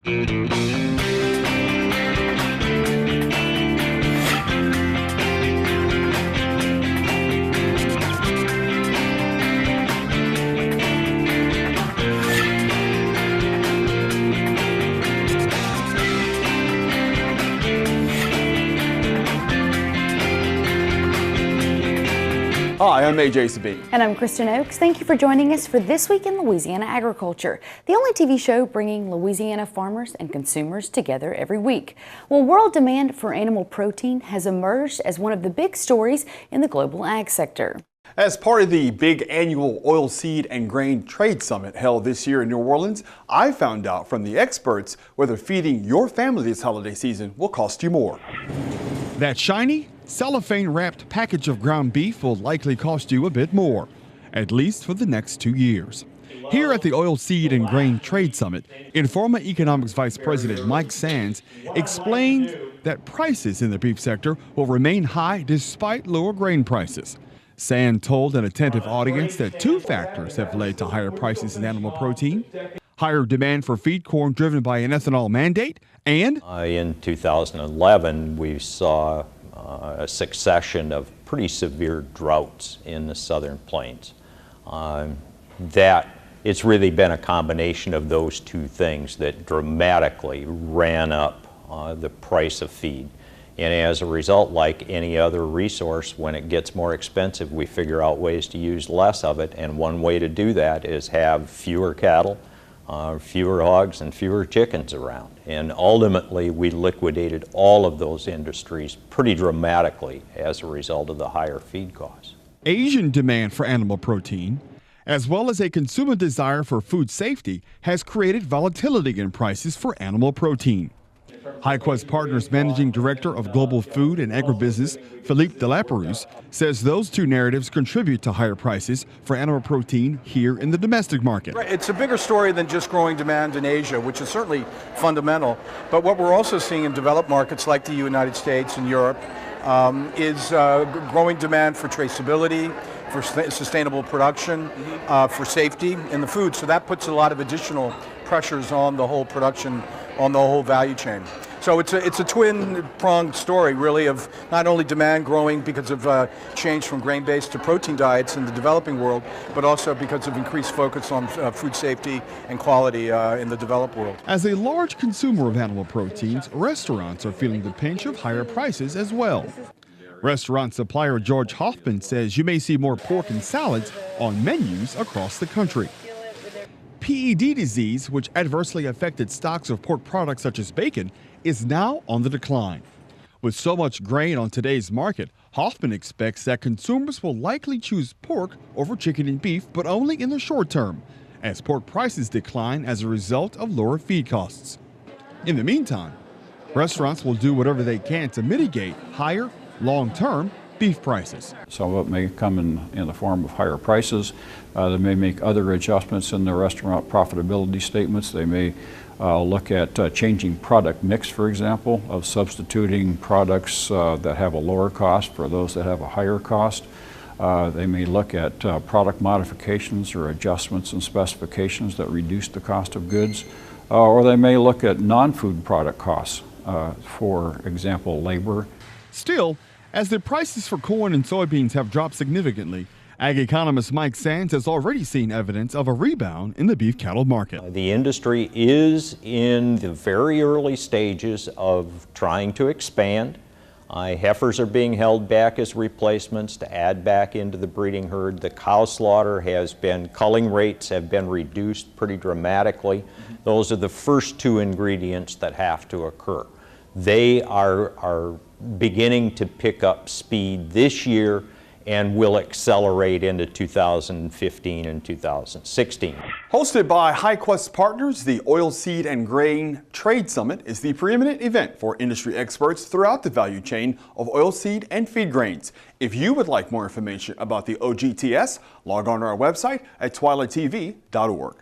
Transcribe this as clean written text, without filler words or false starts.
Hi, I'm A.J. Sabine. And I'm Kristen Oakes. Thank you for joining us for This Week in Louisiana Agriculture, the only TV show bringing Louisiana farmers and consumers together every week. Well, world demand for animal protein has emerged as one of the big stories in the global ag sector. As part of the big annual Oilseed and Grain Trade Summit held this year in New Orleans, I found out from the experts whether feeding your family this holiday season will cost you more. That shiny, cellophane-wrapped package of ground beef will likely cost you a bit more, at least for the next 2 years. Here at the Oilseed and Grain Trade Summit, Informa Economics Vice President Mike Sands explained that prices in the beef sector will remain high despite lower grain prices. Sands told an attentive audience that two factors have led to higher prices in animal protein: higher demand for feed corn driven by an ethanol mandate, and in 2011 we saw a succession of pretty severe droughts in the southern plains. That it's really been a combination of those two things that dramatically ran up the price of feed. And as a result, like any other resource, when it gets more expensive, we figure out ways to use less of it. And one way to do that is have fewer cattle, fewer hogs, and fewer chickens around. And ultimately, we liquidated all of those industries pretty dramatically as a result of the higher feed costs. Asian demand for animal protein, as well as a consumer desire for food safety, has created volatility in prices for animal protein. HighQuest Partners Managing Director of Global Food and Agribusiness, Philippe Delaperouse, says those two narratives contribute to higher prices for animal protein here in the domestic market. It's a bigger story than just growing demand in Asia, which is certainly fundamental. But what we're also seeing in developed markets like the United States and Europe is growing demand for traceability, for sustainable production, for safety in the food. So that puts a lot of additional pressures on the whole production, on the whole value chain. So it's a twin-pronged story, really, of not only demand growing because of change from grain-based to protein diets in the developing world, but also because of increased focus on food safety and quality in the developed world. As a large consumer of animal proteins, restaurants are feeling the pinch of higher prices as well. Restaurant supplier George Hoffman says you may see more pork and salads on menus across the country. PED disease, which adversely affected stocks of pork products such as bacon, is now on the decline. With so much grain on today's market, Hoffman expects that consumers will likely choose pork over chicken and beef, but only in the short term, as pork prices decline as a result of lower feed costs. In the meantime, restaurants will do whatever they can to mitigate higher, long-term beef prices. Some of it may come in the form of higher prices. They may make other adjustments in the restaurant profitability statements. They may look at changing product mix, for example, of substituting products that have a lower cost for those that have a higher cost. They may look at product modifications or adjustments in specifications that reduce the cost of goods. Or they may look at non-food product costs, for example, labor. Still, as the prices for corn and soybeans have dropped significantly, ag economist Mike Sands has already seen evidence of a rebound in the beef cattle market. The industry is in the very early stages of trying to expand. Heifers are being held back as replacements to add back into the breeding herd. The cow slaughter culling rates have been reduced pretty dramatically. Those are the first two ingredients that have to occur. They are beginning to pick up speed this year and will accelerate into 2015 and 2016. Hosted by HighQuest Partners, the Oilseed and Grain Trade Summit is the preeminent event for industry experts throughout the value chain of oilseed and feed grains. If you would like more information about the OGTS, log on to our website at twilatv.org.